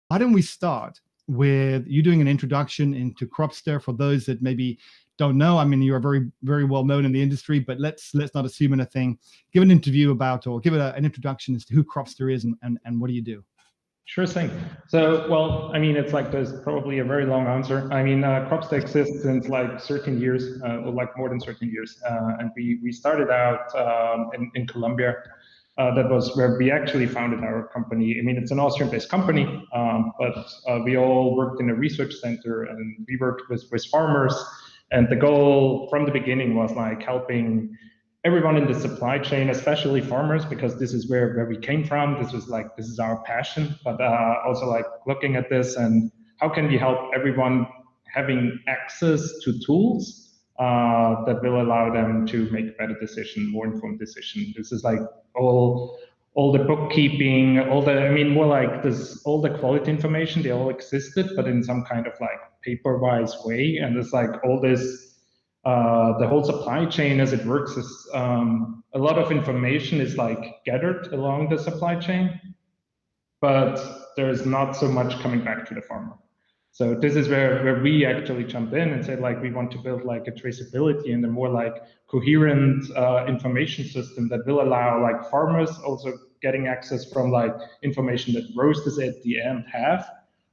why don't we start with you doing an introduction into Cropster for those that maybe don't know. I mean, you are very, very well known in the industry, but let's not assume anything. Give an interview about, or give it an introduction as to who Cropster is and what do you do? Sure thing. So, well, I mean, it's like there's probably a very long answer. I mean, Cropster exists since like 13 years, or like more than 13 years. And we started out in Colombia. That was where we actually founded our company. I mean, it's an Austrian-based company, but we all worked in a research center and we worked with farmers. And the goal from the beginning was like helping everyone in the supply chain, especially farmers, because this is where we came from. This is our passion, but also like looking at this and how can we help everyone having access to tools that will allow them to make a better decision, more informed decision. This is like all the bookkeeping, more like this, all the quality information, they all existed, but in some kind of like paper-wise way. And it's like all this, the whole supply chain as it works is a lot of information is like gathered along the supply chain, but there's not so much coming back to the farmer. So this is where we actually jump in and say like we want to build like a traceability and a more like coherent information system that will allow like farmers also getting access from like information that roasters at the end have.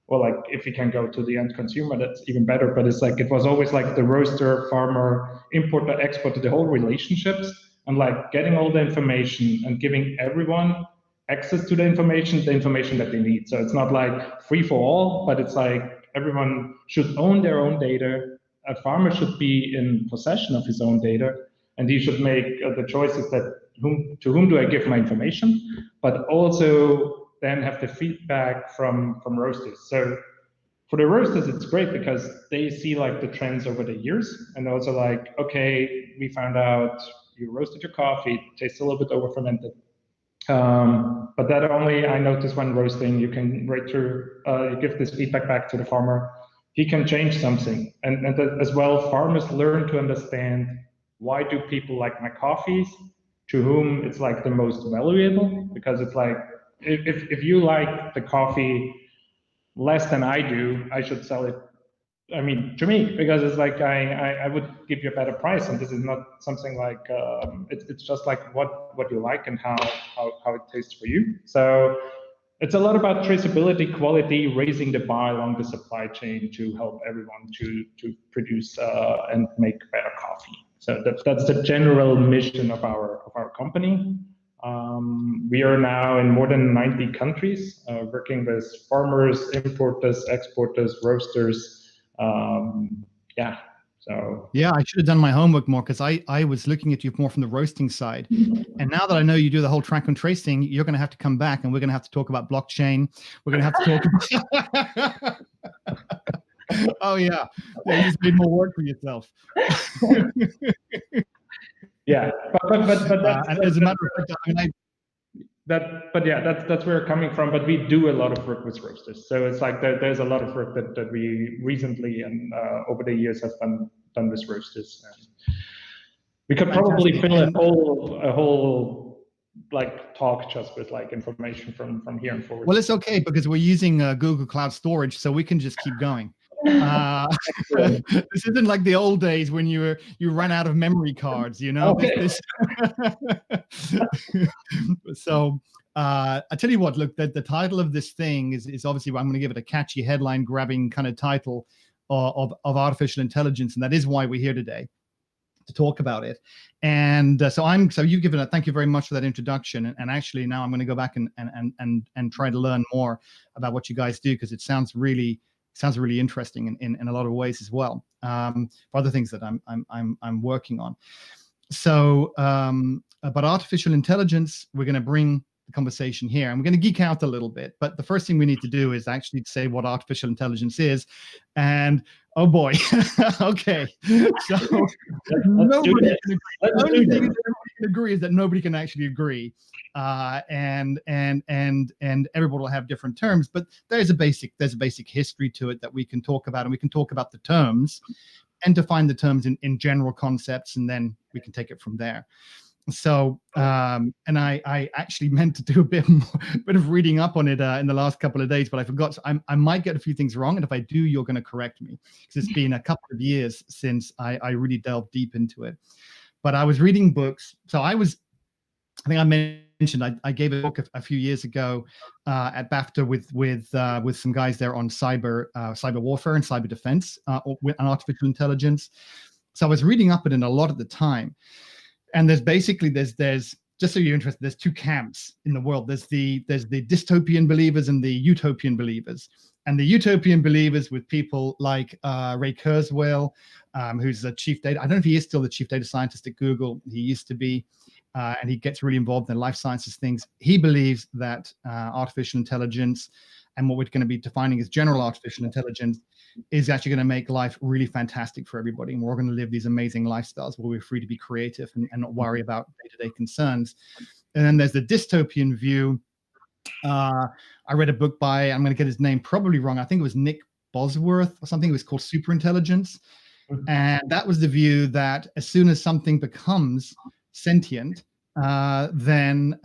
Or like if we can go to the end consumer, that's even better. But it's like it was always like the roaster, farmer, importer, exporter, the whole relationships, and like getting all the information and giving everyone access to the information that they need. So it's not like free for all, but it's like everyone should own their own data. A farmer should be in possession of his own data, and he should make the choices that to whom do I give my information, but also then have the feedback from roasters. So for the roasters, it's great because they see like the trends over the years, and also like, okay, we found out you roasted your coffee, it tastes a little bit over fermented. But that only I noticed when roasting, you can write through, you give this feedback back to the farmer. He can change something, and as well, farmers learn to understand why do people like my coffees, to whom it's like the most valuable, because it's like if you like the coffee less than I do, I should sell it. I mean, to me, because it's like I would give you a better price, and this is not something like it's just like what you like and how it tastes for you. So it's a lot about traceability, quality, raising the bar along the supply chain to help everyone to produce and make better coffee. So that's the general mission of our company. We are now in more than 90 countries, working with farmers, importers, exporters, roasters. Yeah. So yeah, I should have done my homework more because I was looking at you more from the roasting side. And now that I know you do the whole track and tracing, you're going to have to come back and we're going to have to talk about blockchain. We're going to have to talk about... Oh, yeah. You just made more work for yourself. Yeah. But as a matter of fact, I mean, that's where we're coming from. But we do a lot of work with roasters. So it's like there's a lot of work that we recently and over the years have done with roasters. And we could probably fill a whole like talk just with like information from here and forward. Well, it's okay because we're using Google Cloud Storage, so we can just keep going. This isn't like the old days when you ran out of memory cards, you know. Okay. So I tell you what, look, the title of this thing is obviously, I'm going to give it a catchy headline grabbing kind of title of artificial intelligence, and that is why we're here today to talk about it. And so you've given thank you very much for that introduction. And actually now I'm going to go back and try to learn more about what you guys do, because it sounds really interesting in a lot of ways as well, for other things that I'm working on. So about artificial intelligence, we're going to bring the conversation here, and we're going to geek out a little bit. But the first thing we need to do is actually say what artificial intelligence is. And oh boy, okay. So nobody can agree. The only thing that everybody can agree is that nobody can actually agree, and everybody will have different terms. But there's a basic history to it that we can talk about, and we can talk about the terms. and define the terms in general concepts, and then we can take it from there. So, and I actually meant to do a bit of reading up on it in the last couple of days, but I forgot. So I might get a few things wrong, and if I do, you're going to correct me, because it's been a couple of years since I really delved deep into it. But I was reading books. So I think I mentioned I gave a book a few years ago at BAFTA with some guys there on cyber warfare and cyber defense and artificial intelligence. So I was reading up on it a lot at the time. And there's just so you're interested, there's two camps in the world. There's the dystopian believers and the utopian believers. And the utopian believers with people like Ray Kurzweil, who's the chief data. I don't know if he is still the chief data scientist at Google. He used to be, and he gets really involved in life sciences things. He believes that artificial intelligence and what we're going to be defining as general artificial intelligence is actually going to make life really fantastic for everybody. And we're going to live these amazing lifestyles where we're free to be creative and not worry about day-to-day concerns. And then there's the dystopian view. I read a book by, I'm going to get his name probably wrong, I think it was Nick Bosworth or something. It was called Superintelligence. And that was the view that as soon as something becomes sentient, then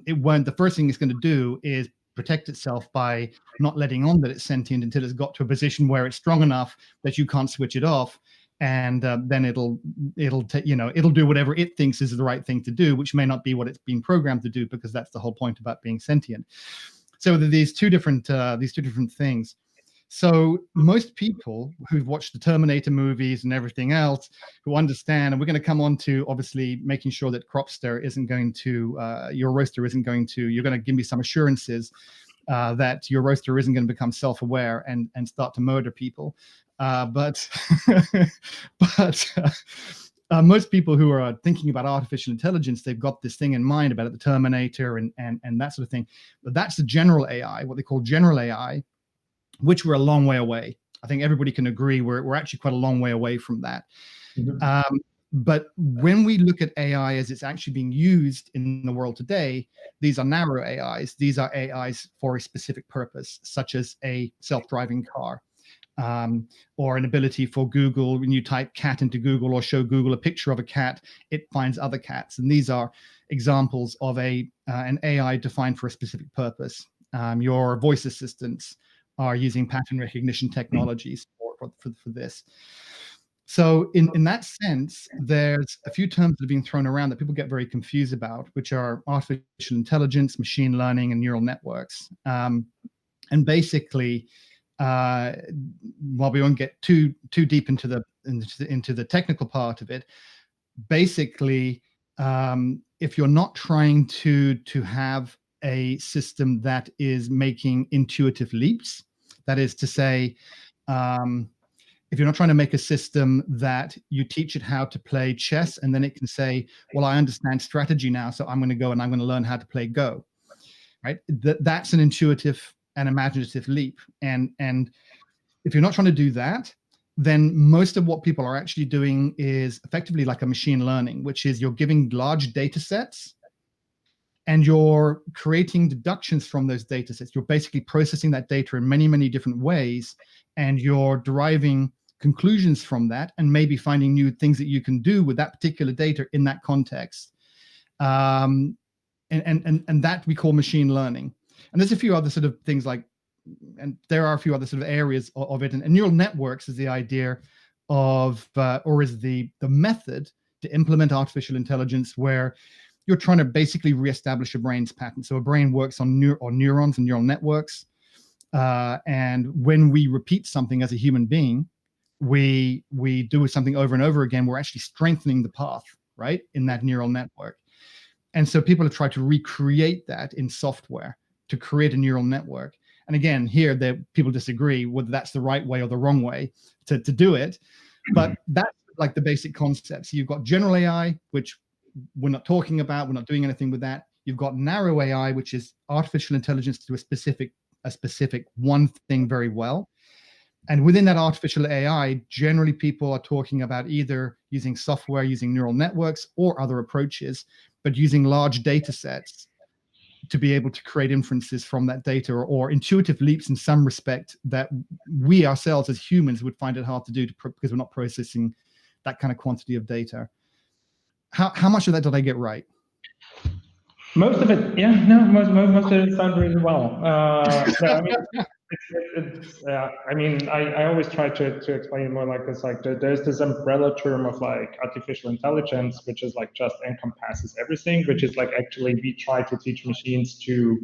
it won't, the first thing it's going to do is protect itself by not letting on that it's sentient until it's got to a position where it's strong enough that you can't switch it off, and then it'll do whatever it thinks is the right thing to do, which may not be what it's been programmed to do, because that's the whole point about being sentient. So these two different things. So most people who've watched the Terminator movies and everything else, who understand, and we're going to come on to obviously making sure that Cropster isn't going to, your roaster isn't going to, you're going to give me some assurances that your roaster isn't going to become self-aware and start to murder people. But most people who are thinking about artificial intelligence, they've got this thing in mind about it, the Terminator and that sort of thing. But that's the general AI, what they call general AI, which we're a long way away. I think everybody can agree we're actually quite a long way away from that. Mm-hmm. But when we look at AI as it's actually being used in the world today, these are narrow AIs. These are AIs for a specific purpose, such as a self-driving car, or an ability for Google, when you type cat into Google or show Google a picture of a cat, it finds other cats. And these are examples of an AI defined for a specific purpose. Your voice assistants are using pattern recognition technologies for this. So in that sense, there's a few terms that are being thrown around that people get very confused about, which are artificial intelligence, machine learning, and neural networks. And basically, while we won't get too deep into the technical part of it, basically, if you're not trying to have a system that is making intuitive leaps, that is to say, if you're not trying to make a system that you teach it how to play chess and then it can say, well, I understand strategy now, so I'm going to go and I'm going to learn how to play Go, right? That's an intuitive and imaginative leap. And if you're not trying to do that, then most of what people are actually doing is effectively like a machine learning, which is you're giving large data sets and you're creating deductions from those data sets. You're basically processing that data in many, many different ways, and you're deriving conclusions from that and maybe finding new things that you can do with that particular data in that context. And that we call machine learning. And there's a few other sort of things like, and there are a few other sort of areas of it. And neural networks is the idea of, or is the method to implement artificial intelligence where you're trying to basically reestablish a brain's pattern. So a brain works on neurons and neural networks. And when we repeat something as a human being, we do something over and over again, we're actually strengthening the path, right, in that neural network. And so people have tried to recreate that in software to create a neural network. And again, here people disagree whether that's the right way or the wrong way to do it. But that's like the basic concepts. You've got general AI, which we're not talking about. We're not doing anything with that. You've got narrow AI, which is artificial intelligence to do a specific one thing very well. And within that artificial AI, generally people are talking about either using software, using neural networks or other approaches, but using large data sets to be able to create inferences from that data, or intuitive leaps in some respect that we ourselves as humans would find it hard to do because we're not processing that kind of quantity of data. How much of that did I get right? Most of it, yeah, no, most of it sounds really well. No, I mean, I always try to explain it more like this. Like, there's this umbrella term of like artificial intelligence, which is like just encompasses everything, which is like actually we try to teach machines to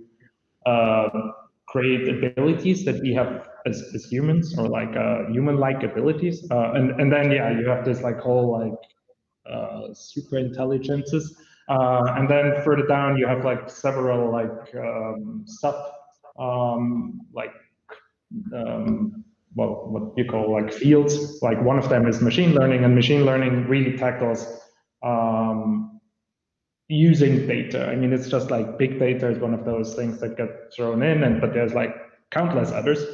create abilities that we have as humans, or like human-like abilities. And then, yeah, you have this like whole like super intelligences. And then further down, you have like several like like well, what you call like fields. Like one of them is machine learning, and machine learning really tackles using data. I mean, it's just like big data is one of those things that get thrown in, but there's like countless others.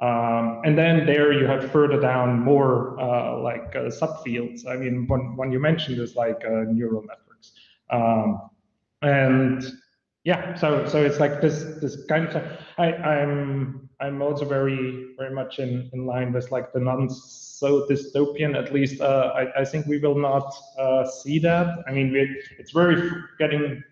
And then there you have further down more like subfields. I mean, one you mentioned is like neural networks. And yeah, so it's like this kind of. I'm also very much in line with like the so dystopian. At least I think we will not see that. I mean, it's very getting.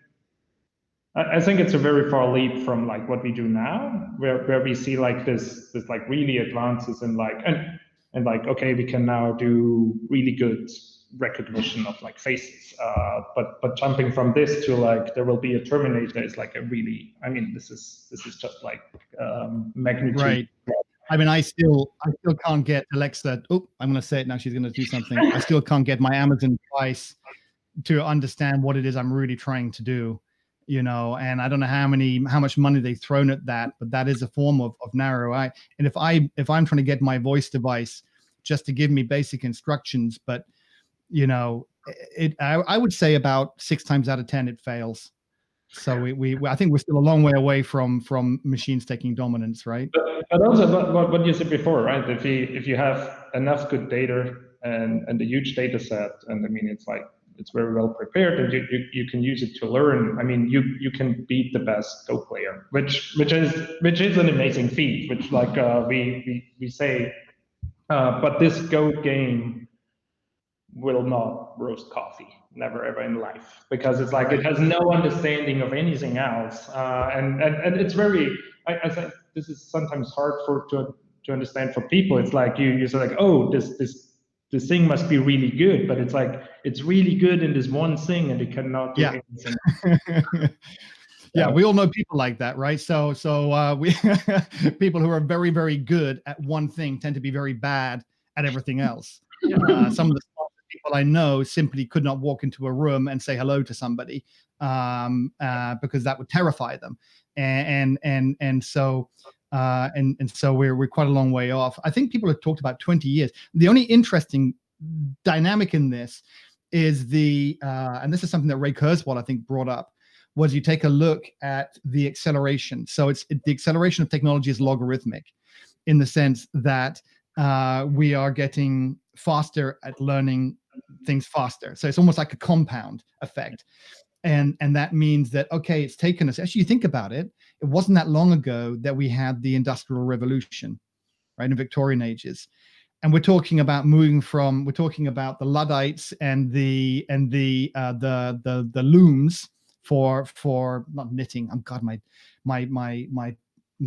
I think it's a very far leap from like what we do now, where we see like this like really advances in like and like, okay, we can now do really good recognition of like faces. But jumping from this to like there will be a Terminator is like a really, I mean, this is just like magnitude. Right. I mean, I still can't get Alexa. Oh, I'm going to say it now. She's going to do something. I still can't get my Amazon price to understand what it is I'm really trying to do, you know. And I don't know how much money they've thrown at that, but that is a form of narrow eye. And if I'm trying to get my voice device just to give me basic instructions, but you know, I would say about 6 times out of 10 it fails. So I think we're still a long way away from machines taking dominance, right? But also what you said before, right? If you have enough good data and a huge data set, and I mean it's very well prepared, and you can use it to learn. I mean, you can beat the best Go player, which is an amazing feat. Which like we say, but this Go game will not roast coffee, never ever in life, because it's like it has no understanding of anything else, and it's very. I think this is sometimes hard to understand for people. It's like you say like, oh, this thing must be really good, but it's like it's really good in this one thing, and it cannot do anything. Yeah, we all know people like that, right? So we people who are very, very good at one thing tend to be very bad at everything else. Some of the people I know simply could not walk into a room and say hello to somebody because that would terrify them, and so we're quite a long way off. I think people have talked about 20 years. The only interesting dynamic in this is and this is something that Ray Kurzweil I think brought up, was you take a look at the acceleration. So the acceleration of technology is logarithmic, in the sense that we are getting faster at learning things faster. So it's almost like a compound effect. And that means that, okay, it's taken us, actually, you think about it, it wasn't that long ago that we had the Industrial Revolution, right, in Victorian ages. And we're talking about we're talking about the Luddites and the looms for not knitting. God, my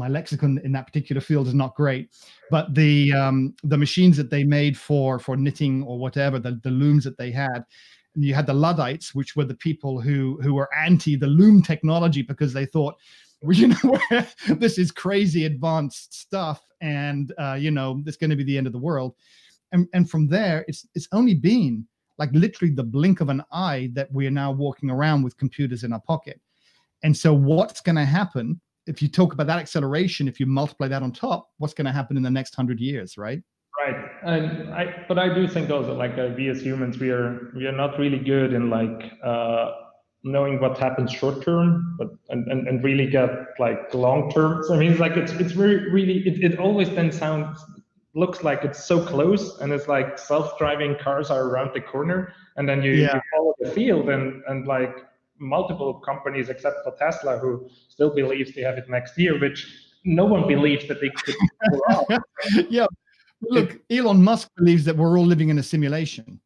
lexicon in that particular field is not great, but the machines that they made for knitting or whatever, the looms that they had. And you had the Luddites, which were the people who were anti the loom technology, because they thought, well, you know, this is crazy advanced stuff, and you know, it's going to be the end of the world. And from there, it's only been like literally the blink of an eye that we are now walking around with computers in our pocket. And so what's going to happen if you talk about that acceleration, if you multiply that on top, what's going to happen in the next 100 years, right? Right. But I do think also like we as humans, we are not really good in like knowing what happens short term, but and really get like long term. So I mean, it's like it's very really it always then looks like it's so close, and it's like self-driving cars are around the corner, and then you follow the field, and like multiple companies except for Tesla who still believes they have it next year, which no one believes that they could pull off. Yeah, look, Elon Musk believes that we're all living in a simulation.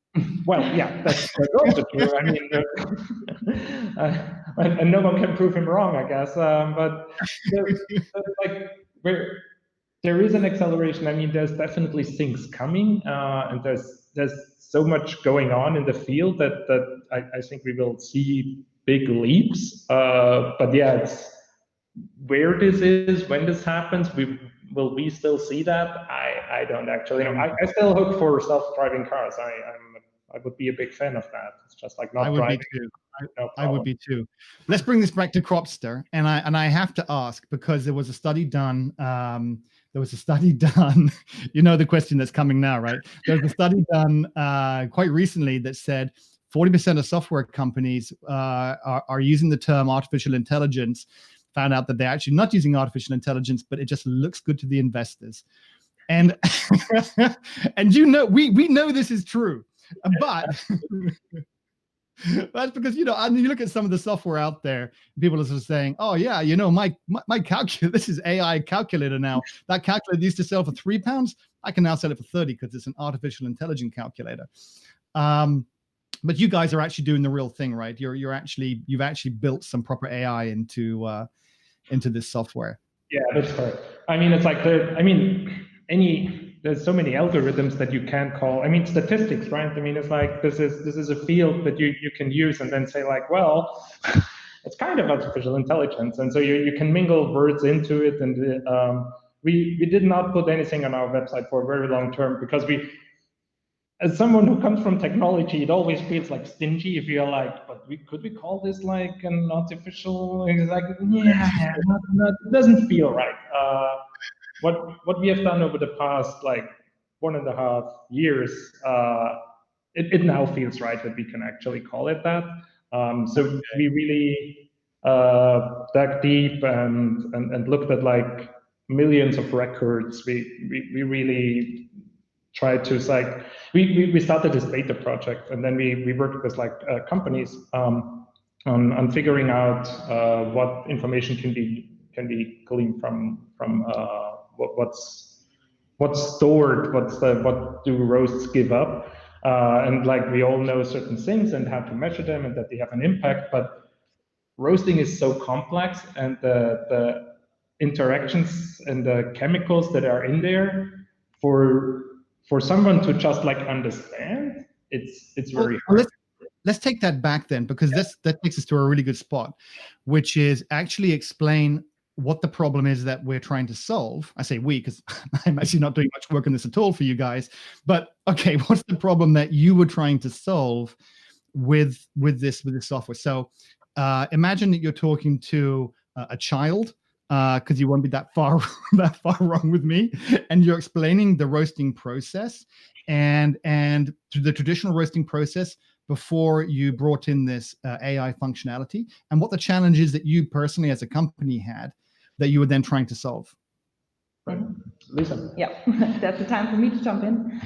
Well, yeah, that's also true. I mean, and no one can prove him wrong, I guess. But like, there is an acceleration. I mean, there's definitely things coming, and there's so much going on in the field that I think we will see big leaps. But yeah, it's where this is, when this happens, will we still see that? I don't actually know. I still hope for self-driving cars. I would be a big fan of that. It's just like not driving. I would be too. Let's bring this back to Cropster, and I have to ask, because there was a study done. You know the question that's coming now, right? There was a study done quite recently that said 40% of software companies are using the term artificial intelligence. Found out that they're actually not using artificial intelligence, but it just looks good to the investors. And and you know, we know this is true, but that's because, you know, I mean, you look at some of the software out there, people are sort of saying, oh yeah, you know, my calculator, this is AI calculator now. That calculator used to sell for £3. I can now sell it for 30 because it's an artificial intelligence calculator. But you guys are actually doing the real thing, right? You've actually built some proper AI into this software. Yeah, that's correct. I mean, it's like there's so many algorithms that you can call. I mean, statistics, right? I mean, it's like this is a field that you can use and then say like, well, it's kind of artificial intelligence, and so you can mingle words into it. And we did not put anything on our website for a very long term because as someone who comes from technology, it always feels like stingy if you're like, but could we call this like an artificial? It's like, yeah, it doesn't feel right. What we have done over the past like 1.5 years, it now feels right that we can actually call it that. So we really dug deep and looked at like millions of records. We really tried to like we started this beta project, and then we worked with like companies on figuring out what information can be gleaned from what's stored, what do roasts give up, and like we all know certain things and how to measure them and that they have an impact. But roasting is so complex, and the interactions and the chemicals that are in there for someone to just like understand, it's very hard. Let's take that back then, because that takes us to a really good spot, which is actually explain what the problem is that we're trying to solve. I say we, because I'm actually not doing much work on this at all for you guys. But okay, what's the problem that you were trying to solve with this software? So imagine that you're talking to a child, because you won't be that far wrong with me, and you're explaining the roasting process and the traditional roasting process before you brought in this AI functionality, and what the challenges that you personally as a company had that you were then trying to solve. Right. Lisa. Yeah, that's the time for me to jump in.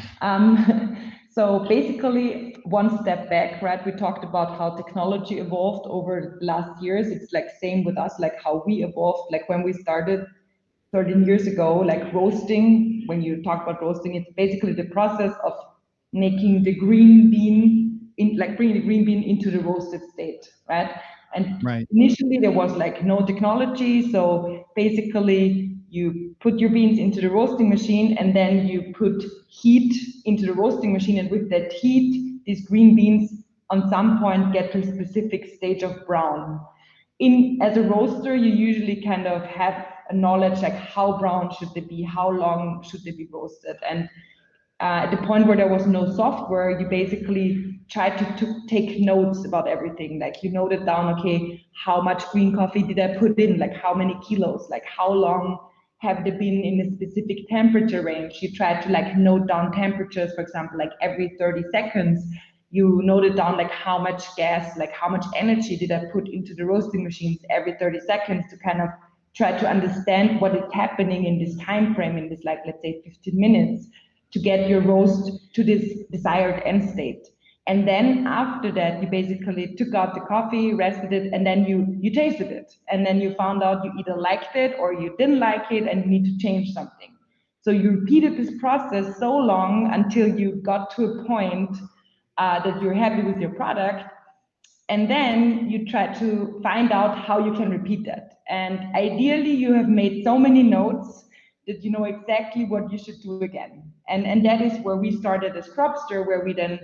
So basically, one step back, right? We talked about how technology evolved over the last years. It's like same with us, like how we evolved. Like when we started 13 years ago, like roasting, when you talk about roasting, it's basically the process of making the green bean, bringing the green bean into the roasted state, right? And initially there was like no technology. So basically you put your beans into the roasting machine, and then you put heat into the roasting machine. And with that heat, these green beans on some point get to a specific stage of brown. As a roaster, you usually kind of have a knowledge like how brown should they be, how long should they be roasted. And at the point where there was no software, you basically tried to take notes about everything. Like you noted down, okay, how much green coffee did I put in? Like how many kilos? Like how long have they been in a specific temperature range? You tried to like note down temperatures, for example, like every 30 seconds. You noted down like how much gas, like how much energy did I put into the roasting machines every 30 seconds to kind of try to understand what is happening in this time frame, in this like, let's say 15 minutes, to get your roast to this desired end state. And then after that, you basically took out the coffee, rested it, and then you tasted it. And then you found out you either liked it or you didn't like it and you need to change something. So you repeated this process so long until you got to a point that you're happy with your product. And then you try to find out how you can repeat that. And ideally, you have made so many notes that you know exactly what you should do again. And that is where we started as Cropster, where we then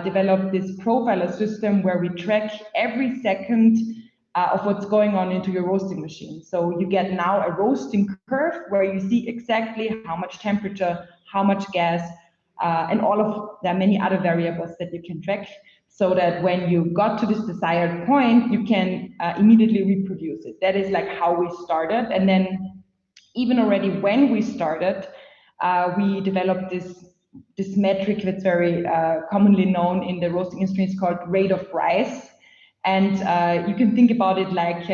developed this profiler system where we track every second of what's going on into your roasting machine. So you get now a roasting curve where you see exactly how much temperature, how much gas, and there are many other variables that you can track, so that when you got to this desired point, you can immediately reproduce it. That is like how we started. And then even already when we started, we developed this metric that's very commonly known in the roasting industry. It's called rate of rise. And you can think about it like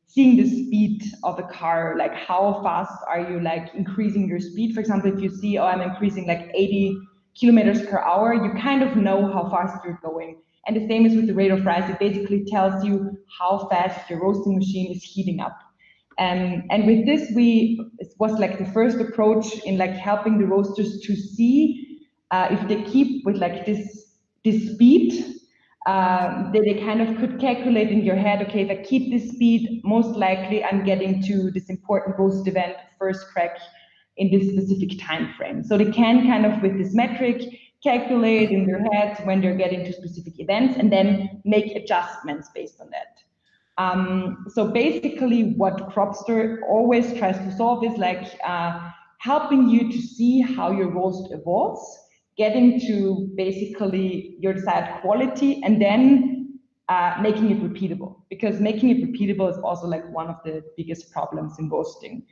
seeing the speed of a car, like how fast are you like increasing your speed. For example, if you see, oh, I'm increasing like 80 kilometers per hour, you kind of know how fast you're going. And the same is with the rate of rise. It basically tells you how fast your roasting machine is heating up. And with this, it was like the first approach in like helping the roasters to see if they keep with like this speed, they kind of could calculate in your head, okay, if I keep this speed, most likely I'm getting to this important roast event, first crack, in this specific time frame. So they can kind of, with this metric, calculate in their heads when they're getting to specific events and then make adjustments based on that. So basically what Cropster always tries to solve is like helping you to see how your roast evolves, getting to basically your desired quality, and then making it repeatable. Because making it repeatable is also like one of the biggest problems in roasting.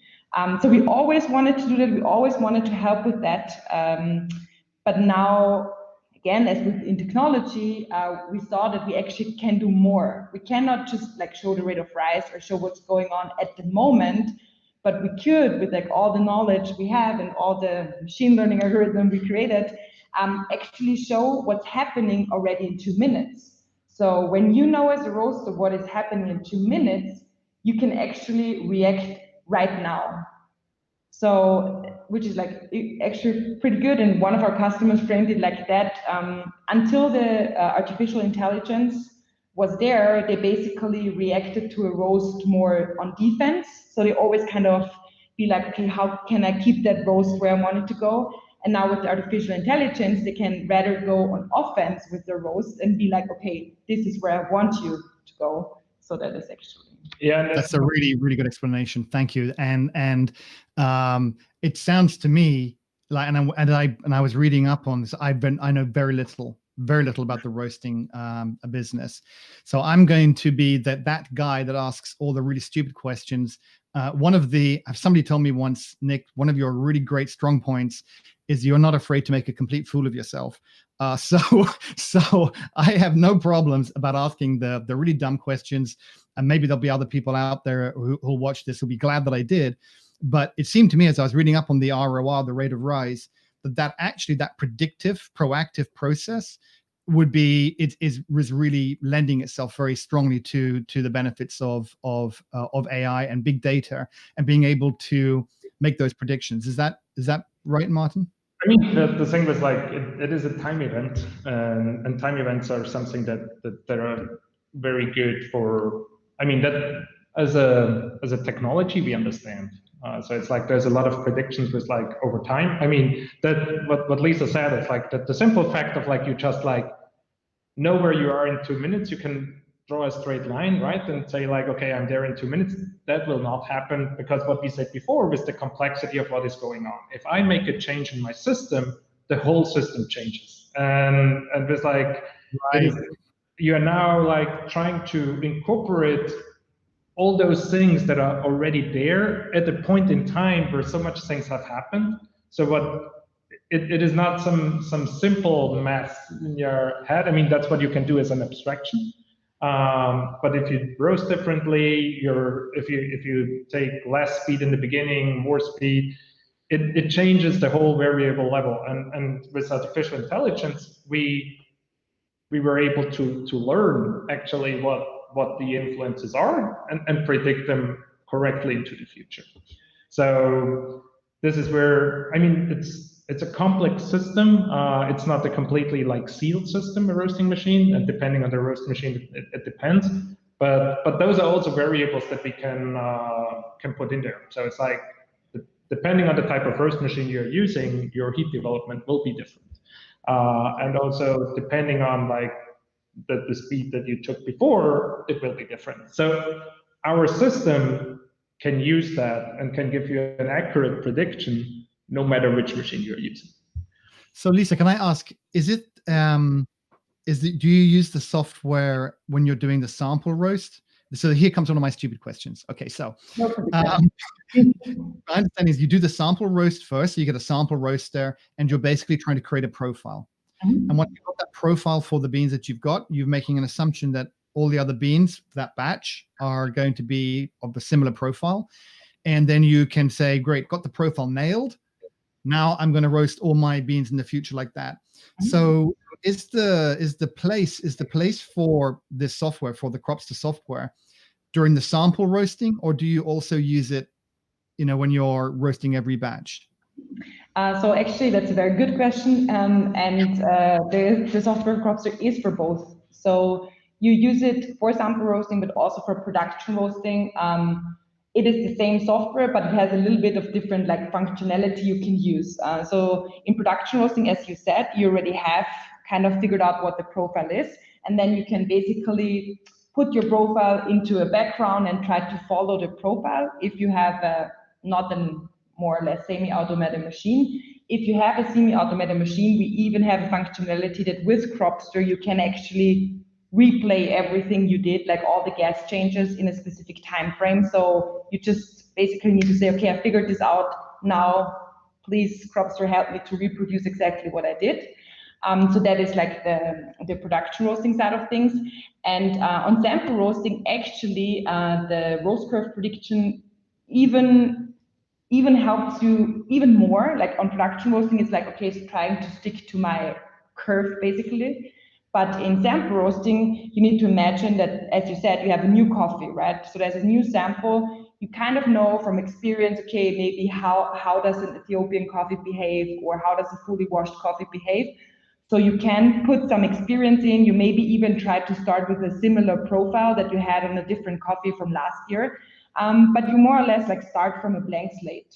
So we always wanted to do that. We always wanted to help with that. But now, again, as in technology, we saw that we actually can do more. We cannot just like show the rate of rise or show what's going on at the moment, but we could, with like all the knowledge we have and all the machine learning algorithm we created, actually show what's happening already in 2 minutes. So when you know as a roaster what is happening in 2 minutes, you can actually react right now. So, which is like actually pretty good. And one of our customers framed it like that. Until the artificial intelligence was there, they basically reacted to a roast more on defense. So they always kind of be like, okay, how can I keep that roast where I want it to go? And now with the artificial intelligence, they can rather go on offense with the roast and be like, okay, this is where I want you to go. So that is actually. Yeah, that's a really, really good explanation. Thank you. And it sounds to me like, and I was reading up on this. I know very little about the roasting business. So I'm going to be that guy that asks all the really stupid questions. Somebody told me once, Nick, one of your really great strong points is you're not afraid to make a complete fool of yourself. So I have no problems about asking the really dumb questions, and maybe there'll be other people out there who'll watch this who'll be glad that I did. But it seemed to me as I was reading up on the ROR, the rate of rise, that actually that predictive, proactive process was really lending itself very strongly to the benefits of AI and big data and being able to make those predictions. Is that right, Martin? I mean, the thing was like it is a time event, and time events are something that are very good for. I mean, that as a technology we understand. So it's like there's a lot of predictions with like over time. I mean, that what Lisa said is like the simple fact of like you just like know where you are in 2 minutes. You can draw a straight line, right, and say like, okay, I'm there in 2 minutes. That will not happen because what we said before was the complexity of what is going on. If I make a change in my system, the whole system changes, and it's like you are now like trying to incorporate all those things that are already there at the point in time where so much things have happened. So it is not some simple math in your head. I mean, that's what you can do as an abstraction. But if you roast differently, if you take less speed in the beginning, more speed, it changes the whole variable level. And with artificial intelligence, we we were able to learn actually what the influences are and predict them correctly into the future. So this is where, I mean, it's a complex system. It's not a completely like sealed system, a roasting machine, and depending on the roast machine, it depends. But those are also variables that we can put in there. So it's like, depending on the type of roast machine you're using, your heat development will be different. And also depending on like the speed that you took before, it will be different. So our system can use that and can give you an accurate prediction no matter which machine you're using. So Lisa, can I ask, is it, do you use the software when you're doing the sample roast? So here comes one of my stupid questions. Okay, so my understanding is you do the sample roast first, so you get a sample roaster, and you're basically trying to create a profile. And once you've got that profile for the beans that you've got, you're making an assumption that all the other beans for that batch are going to be of a similar profile. And then you can say, great, got the profile nailed. Now I'm going to roast all my beans in the future like that. So is the place for this software, for the Cropster software, during the sample roasting, or do you also use it, when you're roasting every batch? So actually, that's a very good question. The software Cropster is for both. So you use it for sample roasting, but also for production roasting. It is the same software, but it has a little bit of different like functionality you can use. So in production roasting, as you said, you already have kind of figured out what the profile is, and then you can basically put your profile into a background and try to follow the profile if you have not a more or less semi-automated machine. If you have a semi-automated machine, we even have a functionality that with Cropster, you can actually replay everything you did, like all the gas changes in a specific time frame. So you just basically need to say, okay, I figured this out. Now, please, Cropster, help me to reproduce exactly what I did. So that is like the production roasting side of things. And on sample roasting, actually, the roast curve prediction even helps you even more. Like on production roasting, it's like, okay, it's trying to stick to my curve basically. But in sample roasting, you need to imagine that, as you said, you have a new coffee, right? So there's a new sample. You kind of know from experience, okay, maybe how does an Ethiopian coffee behave, or how does a fully washed coffee behave? So you can put some experience in. You maybe even try to start with a similar profile that you had on a different coffee from last year. But you more or less like start from a blank slate.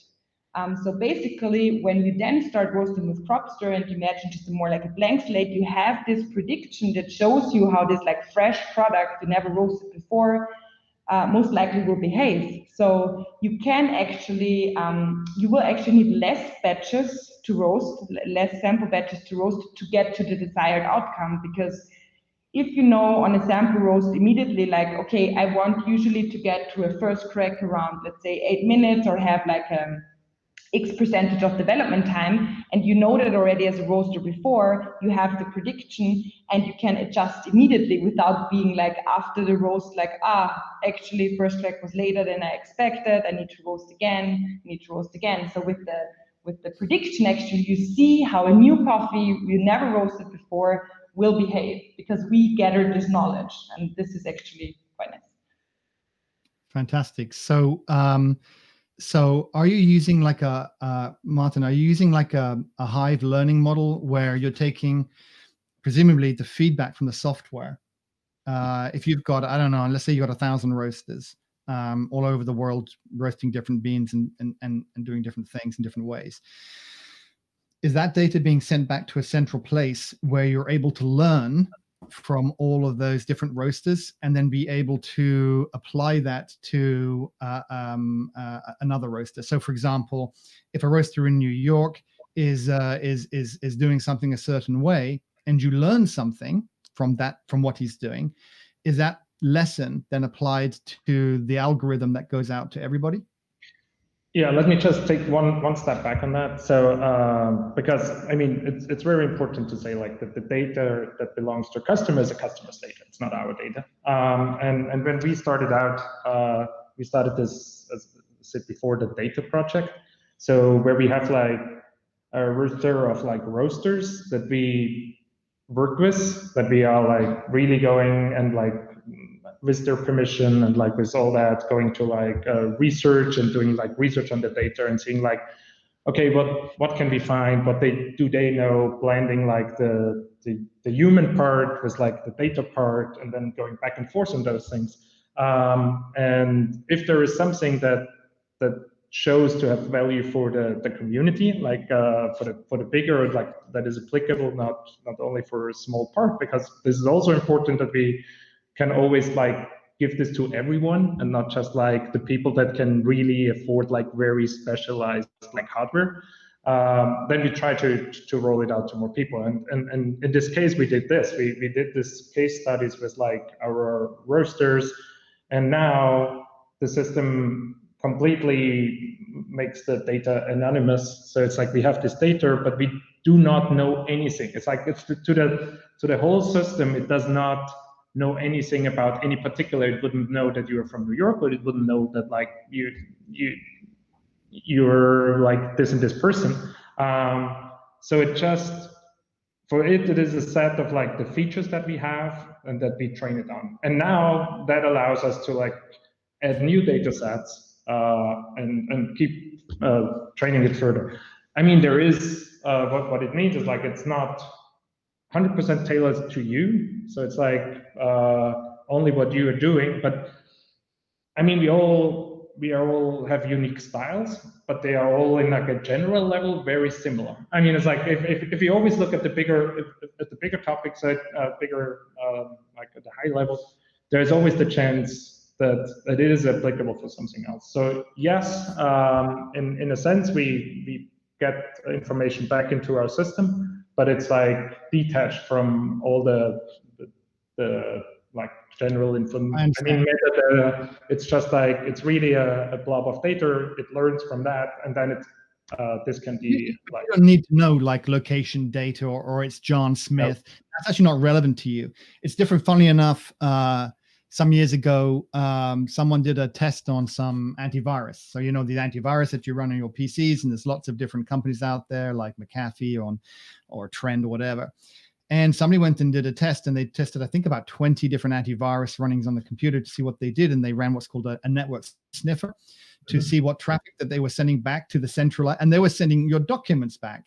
So basically, when you then start roasting with Cropster and you imagine just more like a blank slate, you have this prediction that shows you how this like fresh product you never roasted before most likely will behave. So you can actually, you will actually need less batches to roast, less sample batches to roast to get to the desired outcome, because if you know on a sample roast immediately, like, okay, I want usually to get to a first crack around, let's say 8 minutes, or have like X percentage of development time, and you know that already as a roaster before, you have the prediction and you can adjust immediately without being like after the roast, like, actually first crack was later than I expected, I need to roast again, So with the prediction, actually, you see how a new coffee you never roasted before will behave, because we gathered this knowledge, and this is actually quite nice. Fantastic. So are you using like Martin, are you using like a Hive learning model where you're taking presumably the feedback from the software? If you've got, I don't know, let's say you got 1,000 roasters all over the world roasting different beans and doing different things in different ways. Is that data being sent back to a central place where you're able to learn from all of those different roasters and then be able to apply that to another roaster? So for example, if a roaster in New York is doing something a certain way, and you learn something from what he's doing, is that lesson then applied to the algorithm that goes out to everybody? Yeah, let me just take one step back on that. So, because I mean, it's very important to say like that the data that belongs to a customer is a customer's data. It's not our data. And when we started out, we started this, as I said before, the data project. So where we have like a roster of like roasters that we work with, that we are like really going and like with their permission and like with all that going to like research and doing like research on the data and seeing like, okay, what can we find? What do they know? Blending like the human part with like the data part, and then going back and forth on those things. And if there is something that shows to have value for the community, like for the bigger, like that is applicable not only for a small part, because this is also important that we can always like give this to everyone and not just like the people that can really afford like very specialized like hardware. Then we try to roll it out to more people. And in this case, we did this. We did this case studies with like our roasters, and now the system completely makes the data anonymous. So it's like we have this data, but we do not know anything. It's like it's to the whole system. It does not know anything about any particular. It wouldn't know that you're from New York, or it wouldn't know that like you're like this and this person. So it just, for it is a set of like the features that we have and that we train it on. And now that allows us to like add new data sets and keep training it further. I mean, there is, what it means is like, it's not 100% tailored to you. So it's like only what you are doing. But I mean, we all have unique styles, but they are all in like a general level very similar. I mean, it's like if you always look at the bigger topics, bigger like at the high level, there's always the chance that it is applicable for something else. So yes, in a sense, we get information back into our system, but it's like detached from all the like general information. I mean, it's just like, it's really a blob of data. It learns from that, and then it's this can be like, you don't need to know like location data or it's John Smith. No. That's actually not relevant to you. It's different. Funnily enough, some years ago, someone did a test on some antivirus. So, you know, the antivirus that you run on your PCs, and there's lots of different companies out there like McAfee or Trend or whatever. And somebody went and did a test, and they tested, I think, about 20 different antivirus runnings on the computer to see what they did. And they ran what's called a network sniffer to see what traffic that they were sending back to the central, and they were sending your documents back,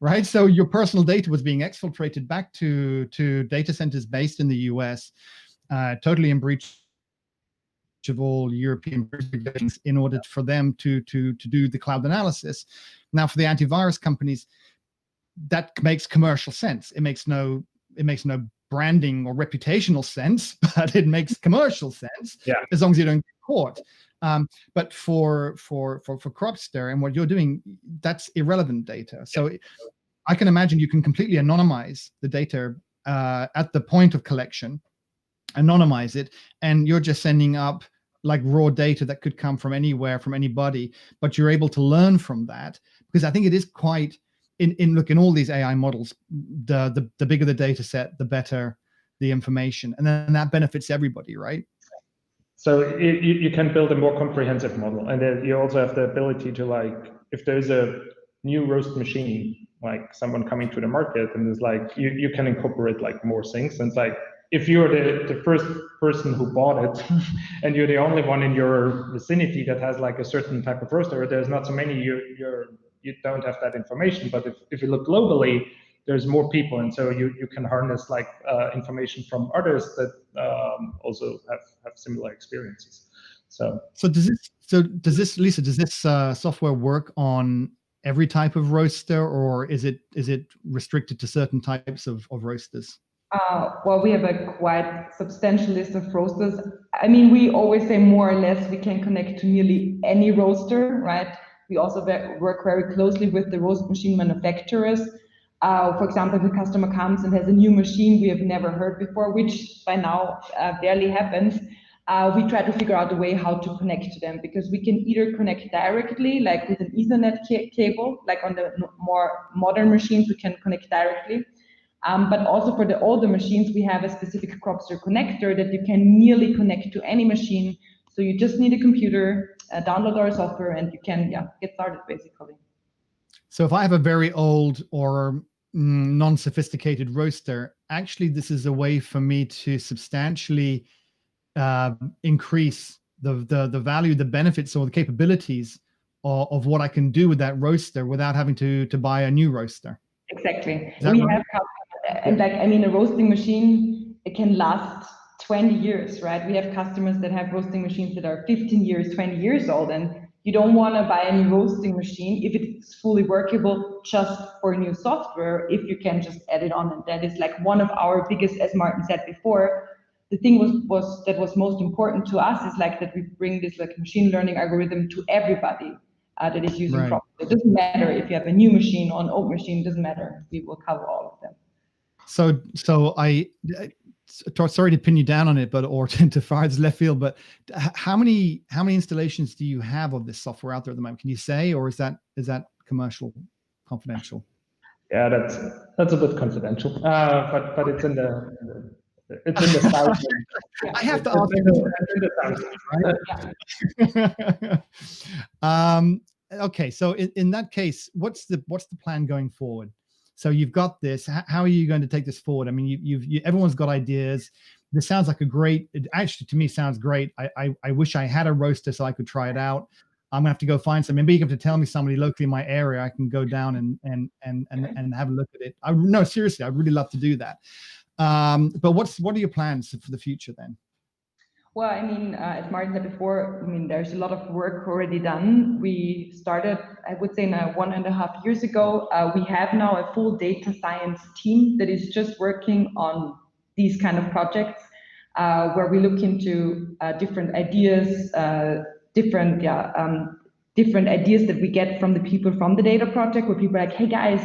right? So your personal data was being exfiltrated back to data centers based in the US, totally in breach of all European regulations in order for them to do the cloud analysis. Now, for the antivirus companies, that makes commercial sense. It makes no branding or reputational sense, but it makes commercial sense, as long as you don't get caught. But for Cropster and what you're doing, that's irrelevant data. So I can imagine you can completely anonymize the data at the point of collection, anonymize it, and you're just sending up like raw data that could come from anywhere, from anybody, but you're able to learn from that, because I think it is quite, in all these AI models, the bigger the data set, the better the information, and then that benefits everybody, right? So you can build a more comprehensive model, and then you also have the ability to, like, if there's a new roast machine, like someone coming to the market, and it's like you can incorporate like more things. And it's like, if you're the first person who bought it and you're the only one in your vicinity that has like a certain type of roaster, there's not so many, you don't have that information. But if you look globally, there's more people, and so you can harness like information from others that also have similar experiences. So does this, Lisa, does this software work on every type of roaster, or is it restricted to certain types of roasters? Well, we have a quite substantial list of roasters. I mean, we always say more or less we can connect to nearly any roaster, right? We also work very closely with the roast machine manufacturers. For example, if a customer comes and has a new machine we have never heard before, which by now barely happens, we try to figure out a way how to connect to them, because we can either connect directly, like with an Ethernet cable, like on the more modern machines, we can connect directly. But also for the older machines, we have a specific Cropster connector that you can nearly connect to any machine. So you just need a computer, download our software, and you can get started, basically. So if I have a very old or non-sophisticated roaster, actually this is a way for me to substantially increase the value, the benefits, or the capabilities of what I can do with that roaster without having to buy a new roaster. Exactly. We have, and like, I mean, a roasting machine, it can last 20 years, right? We have customers that have roasting machines that are 15 years, 20 years old, and you don't want to buy a new roasting machine if it's fully workable just for new software, if you can just add it on. And that is like one of our biggest, as Martin said before, the thing was most important to us is like that we bring this like machine learning algorithm to everybody that is using Cropster. It doesn't matter if you have a new machine or an old machine, it doesn't matter. We will cover all of them. So sorry to pin you down on it, but or to fire this left field, but how many installations do you have of this software out there at the moment? Can you say, or is that commercial, confidential? Yeah, that's a bit confidential, but it's in the south. I have to ask. Right? Okay, so in that case, what's the plan going forward? So you've got this. How are you going to take this forward? I mean, everyone's got ideas. This sounds like it actually to me sounds great. I wish I had a roaster so I could try it out. I'm gonna have to go find some. Maybe you have to tell me somebody locally in my area. I can go down and have a look at it. No, seriously, I'd really love to do that. But what are your plans for the future then? Well, I mean, as Martin said before, I mean, there's a lot of work already done. We started, I would say now 1.5 years ago. We have now a full data science team that is just working on these kind of projects, where we look into different ideas, different ideas that we get from the people from the data project, where people are like, hey guys,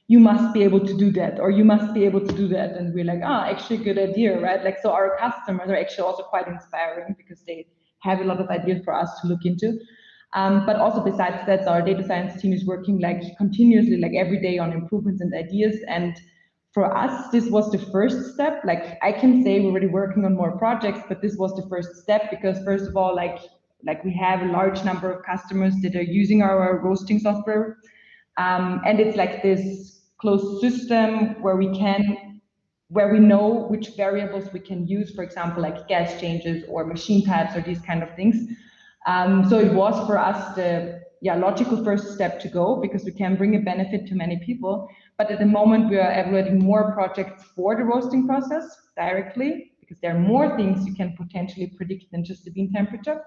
you must be able to do that, or you must be able to do that. And we're like, actually a good idea, right? Like, so our customers are actually also quite inspiring because they have a lot of ideas for us to look into. But also besides that, our data science team is working like continuously, like every day on improvements and ideas. And for us, this was the first step. Like I can say we're already working on more projects, but this was the first step because first of all, like we have a large number of customers that are using our roasting software. And it's like this closed system where we know which variables we can use, for example, like gas changes or machine types or these kind of things. So it was for us the logical first step to go because we can bring a benefit to many people. But at the moment we are evaluating more projects for the roasting process directly because there are more things you can potentially predict than just the bean temperature.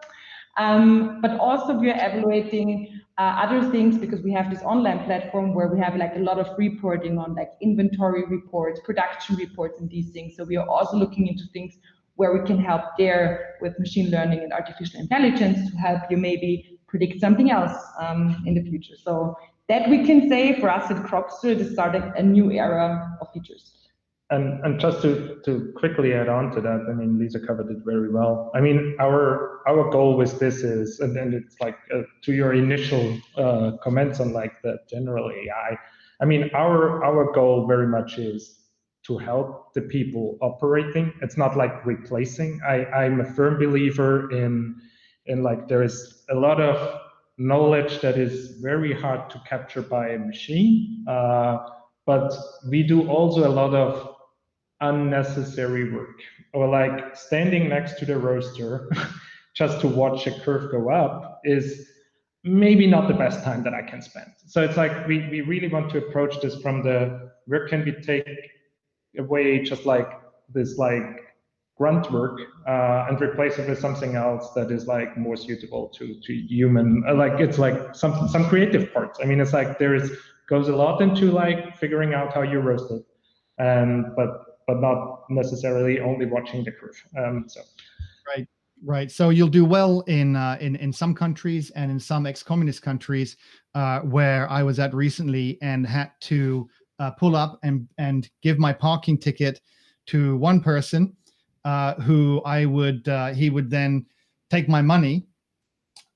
But also we are evaluating other things because we have this online platform where we have like a lot of reporting on like inventory reports, production reports, and these things. So we are also looking into things where we can help there with machine learning and artificial intelligence to help you maybe predict something else in the future. So that we can say for us at Cropster, it is starting a new era of features. And just to quickly add on to that, I mean, Lisa covered it very well. I mean, our goal with this is, and then it's like to your initial comments on like the general AI. I mean, our goal very much is to help the people operating. It's not like replacing. I'm a firm believer in like there is a lot of knowledge that is very hard to capture by a machine, but we do also a lot of unnecessary work, or like standing next to the roaster just to watch a curve go up is maybe not the best time that I can spend. So it's like we really want to approach this from the where can we take away just like this like grunt work and replace it with something else that is like more suitable to human, like it's like some creative parts. I mean, it's like goes a lot into like figuring out how you roast it, but not necessarily only watching the curve. Right. So you'll do well in some countries and in some ex-communist countries where I was at recently and had to pull up and give my parking ticket to one person who he would then take my money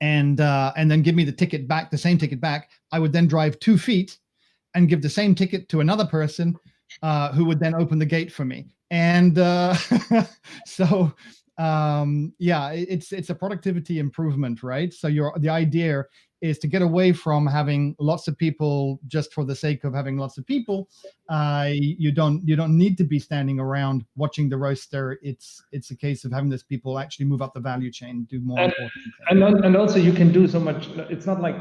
and then give me the same ticket back. I would then drive 2 feet and give the same ticket to another person who would then open the gate for me. And so yeah, it's a productivity improvement, right? So the idea is to get away from having lots of people just for the sake of having lots of people. You don't need to be standing around watching the roaster. It's a case of having those people actually move up the value chain, do more important things. And also you can do so much. It's not like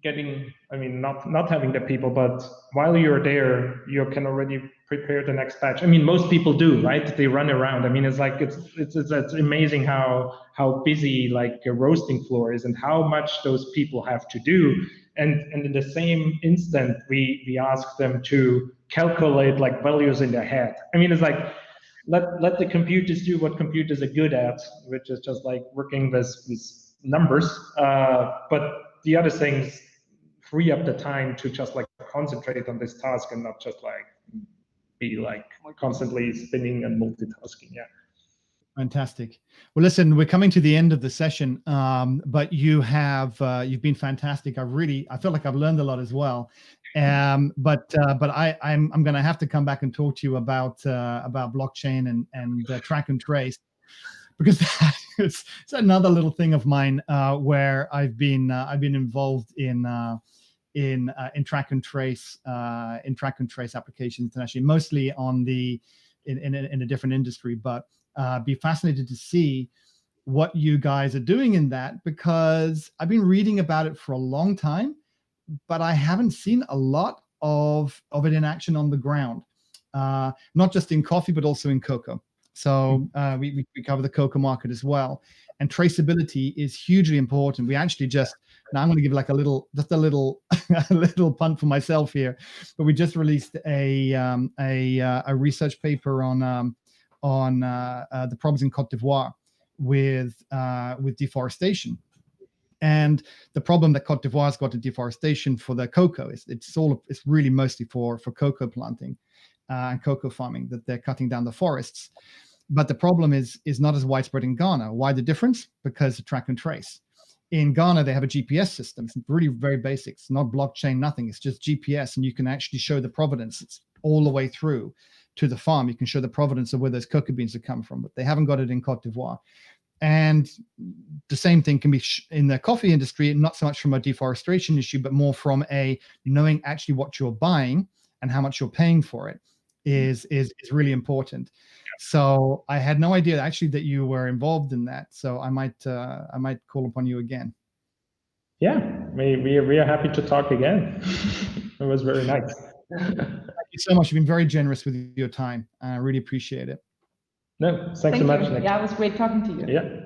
getting, I mean, not having the people, but while you're there, you can already prepare the next batch. I mean, most people do, right? They run around. I mean, it's like it's amazing how busy like a roasting floor is and how much those people have to do. And in the same instant, we ask them to calculate like values in their head. I mean, it's like let the computers do what computers are good at, which is just like working with numbers. But the other things free up the time to just like concentrate on this task and not just like be like constantly spinning and multitasking. Yeah. Fantastic. Well, listen, we're coming to the end of the session, but you've been fantastic. I feel like I've learned a lot as well. But I'm going to have to come back and talk to you about blockchain and track and trace, because it's another little thing of mine where I've been involved in track and trace applications internationally, mostly in a different industry, but be fascinated to see what you guys are doing in that, because I've been reading about it for a long time, but I haven't seen a lot of it in action on the ground, not just in coffee, but also in cocoa. So we cover the cocoa market as well. And traceability is hugely important. We actually now I'm going to give like a little punt for myself here, but we just released a research paper on the problems in Cote d'Ivoire with deforestation. And the problem that Cote d'Ivoire's got in deforestation for the cocoa is it's really mostly for cocoa planting and cocoa farming, that they're cutting down the forests. But the problem is not as widespread in Ghana. Why the difference? Because of track and trace. In Ghana, they have a GPS system. It's really very basic. It's not blockchain, nothing. It's just GPS, and you can actually show the provenance. It's all the way through to the farm. You can show the provenance of where those cocoa beans have come from, but they haven't got it in Cote d'Ivoire. And the same thing can be in the coffee industry, not so much from a deforestation issue, but more from a knowing actually what you're buying and how much you're paying for it is really important. So I had no idea actually that you were involved in that. So I might call upon you again. Yeah, we are happy to talk again. It was very nice. Thank you so much. You've been very generous with your time. I really appreciate it. No, thanks so much, Nick. Yeah, it was great talking to you. Yeah.